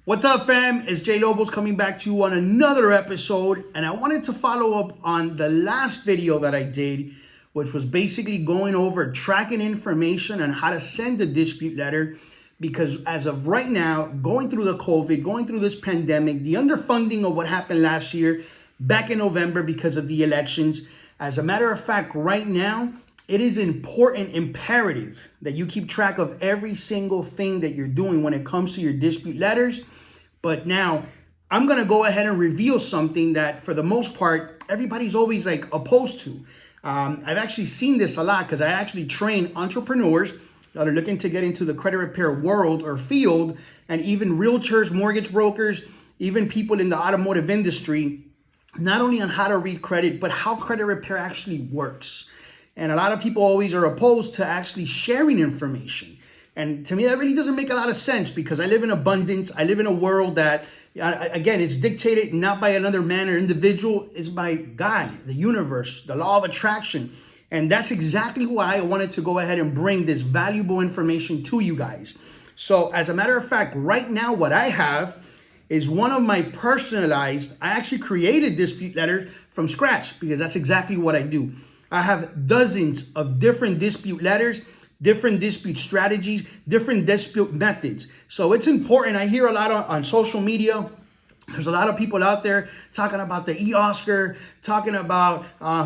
What's up, fam? It's Jay Lobos coming back to you on another episode, and I wanted to follow up on the last video that I did, which was basically going over tracking information on how to send a dispute letter, because as of right now, going through the COVID, going through this pandemic, the underfunding of what happened last year, back in November because of the elections, as a matter of fact, right now, it is imperative that you keep track of every single thing that you're doing when it comes to your dispute letters. But now I'm going to go ahead and reveal something that for the most part, everybody's always like opposed to. I've actually seen this a lot because I actually train entrepreneurs that are looking to get into the credit repair world or field, and even realtors, mortgage brokers, even people in the automotive industry, not only on how to read credit, but how credit repair actually works. And a lot of people always are opposed to actually sharing information. And to me, that really doesn't make a lot of sense because I live in abundance. I live in a world that, again, it's dictated not by another man or individual, it's by God, the universe, the law of attraction. And that's exactly why I wanted to go ahead and bring this valuable information to you guys. So as a matter of fact, right now, what I have is one of my personalized, I actually created dispute letters from scratch because that's exactly what I do. I have dozens of different dispute letters, different dispute strategies, different dispute methods. So it's important. I hear a lot on social media. There's a lot of people out there talking about the eOscar, talking about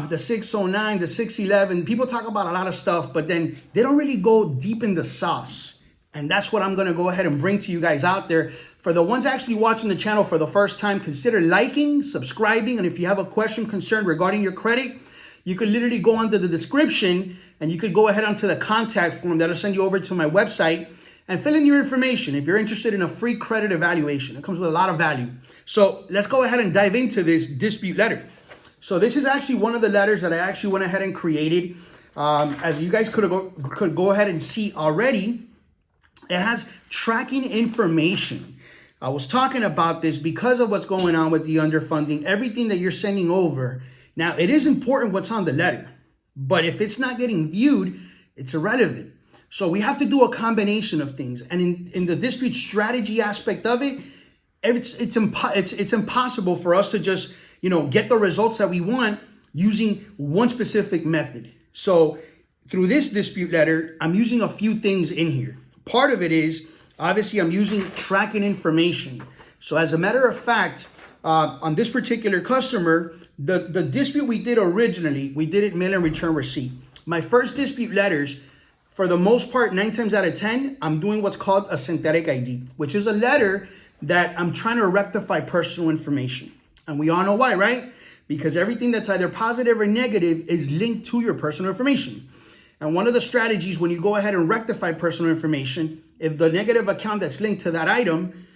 the 609, the 611. People talk about a lot of stuff, but then they don't really go deep in the sauce. And that's what I'm going to go ahead and bring to you guys out there. For the ones actually watching the channel for the first time, consider liking, subscribing. And if you have a question, concern regarding your credit, you could literally go under the description and you could go ahead onto the contact form that'll send you over to my website and fill in your information if you're interested in a free credit evaluation. It comes with a lot of value. So let's go ahead and dive into this dispute letter. So this is actually one of the letters that I actually went ahead and created. As you guys could go ahead and see already, it has tracking information. I was talking about this because of what's going on with the underfunding, everything that you're sending over. Now, it is important what's on the letter, but if it's not getting viewed, it's irrelevant. So we have to do a combination of things. And in the dispute strategy aspect of it, it's impossible for us to just, get the results that we want using one specific method. So through this dispute letter, I'm using a few things in here. Part of it is, obviously, I'm using tracking information. So as a matter of fact, on this particular customer, the dispute we did originally, we did it mail and return receipt. My first dispute letters, for the most part, 9 times out of 10, I'm doing what's called a synthetic ID, which is a letter that I'm trying to rectify personal information. And we all know why, right? Because everything that's either positive or negative is linked to your personal information. And one of the strategies when you go ahead and rectify personal information, if the negative account that's linked to that item,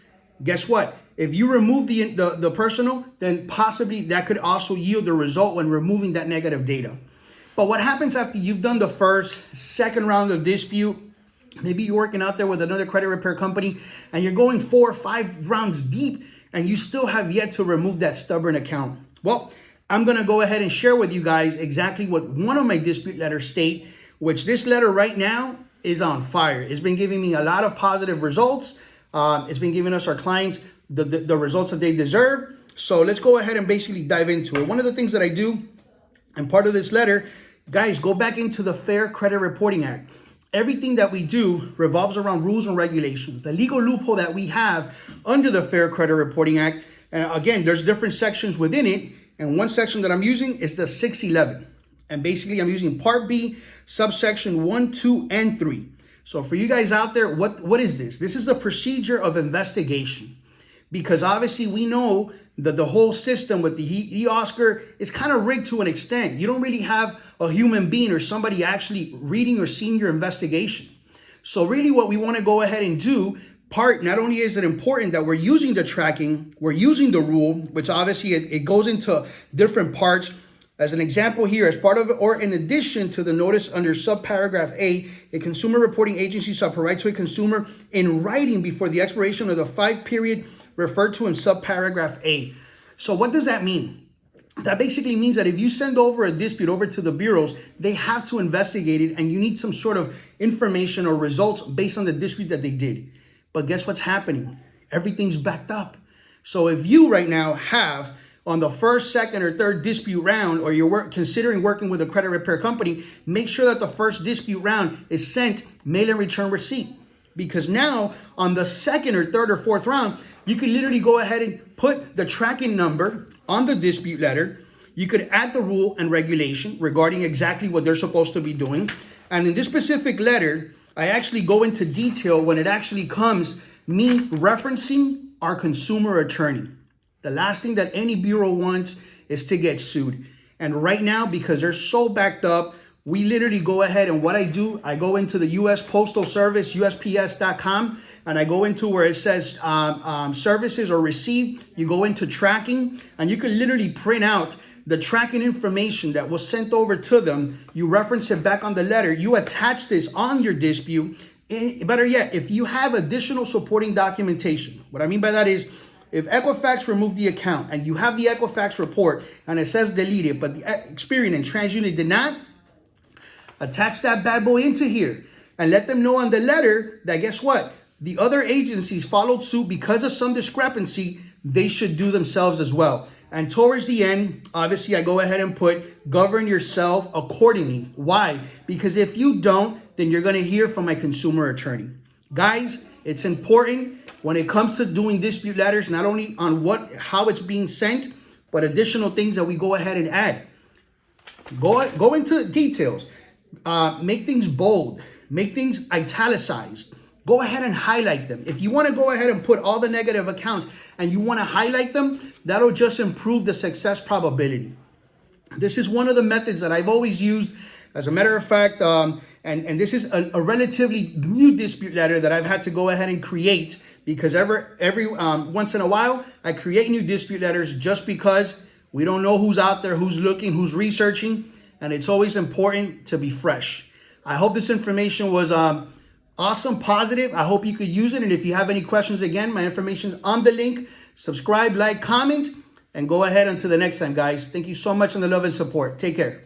guess what? If you remove the personal, then possibly that could also yield a result when removing that negative data. But what happens after you've done the first, second round of dispute? Maybe you're working out there with another credit repair company and you're going 4 or 5 rounds deep and you still have yet to remove that stubborn account. Well, I'm going to go ahead and share with you guys exactly what one of my dispute letters state, which this letter right now is on fire. It's been giving me a lot of positive results. It's been giving us, our clients, the results that they deserve. So let's go ahead and basically dive into it. One of the things that I do, and part of this letter, guys, go back into the Fair Credit Reporting Act. Everything that we do revolves around rules and regulations. The legal loophole that we have under the Fair Credit Reporting Act, and again, there's different sections within it. And one section that I'm using is the 611. And basically, I'm using Part B, subsection 1, 2, and 3. So for you guys out there, what is this? This is the procedure of investigation. Because obviously we know that the whole system with the eOscar is kind of rigged to an extent. You don't really have a human being or somebody actually reading or seeing your investigation. So really what we want to go ahead and do, not only is it important that we're using the tracking, we're using the rule, which obviously it goes into different parts. As an example here, as part of it, or in addition to the notice under subparagraph A consumer reporting agency shall provide to a consumer in writing before the expiration of the 5 period referred to in subparagraph A. So what does that mean? That basically means that if you send over a dispute over to the bureaus, they have to investigate it and you need some sort of information or results based on the dispute that they did. But guess what's happening? everything's backed up. So if you right now have on the first, second, or third dispute round, or you're considering working with a credit repair company, make sure that the first dispute round is sent mail and return receipt. Because now on the second or third or fourth round, you can literally go ahead and put the tracking number on the dispute letter. You could add the rule and regulation regarding exactly what they're supposed to be doing. And in this specific letter, I actually go into detail when it actually comes me referencing our consumer attorney. The last thing that any bureau wants is to get sued. And right now, because they're so backed up, we literally go ahead and what I do, I go into the U.S. Postal Service, USPS.com, and I go into where it says services or received. You go into tracking, and you can literally print out the tracking information that was sent over to them. You reference it back on the letter. You attach this on your dispute. Better yet, if you have additional supporting documentation, what I mean by that is, if Equifax removed the account and you have the Equifax report and it says deleted, but the Experian and TransUnion did not, attach that bad boy into here and let them know on the letter that guess what? The other agencies followed suit because of some discrepancy. They should do themselves as well. And towards the end, obviously, I go ahead and put govern yourself accordingly. Why? Because if you don't, then you're going to hear from my consumer attorney. Guys, it's important when it comes to doing dispute letters, not only on how it's being sent, but additional things that we go ahead and add. Go into details. Make things bold. Make things italicized. Go ahead and highlight them. If you want to go ahead and put all the negative accounts and you want to highlight them, that'll just improve the success probability. This is one of the methods that I've always used. As a matter of fact, and this is a relatively new dispute letter that I've had to go ahead and create because every once in a while, I create new dispute letters just because we don't know who's out there, who's looking, who's researching, and it's always important to be fresh. I hope this information was awesome, positive. I hope you could use it. And if you have any questions, again, my information is on the link. Subscribe, like, comment, and go ahead until the next time, guys. Thank you so much for the love and support. Take care.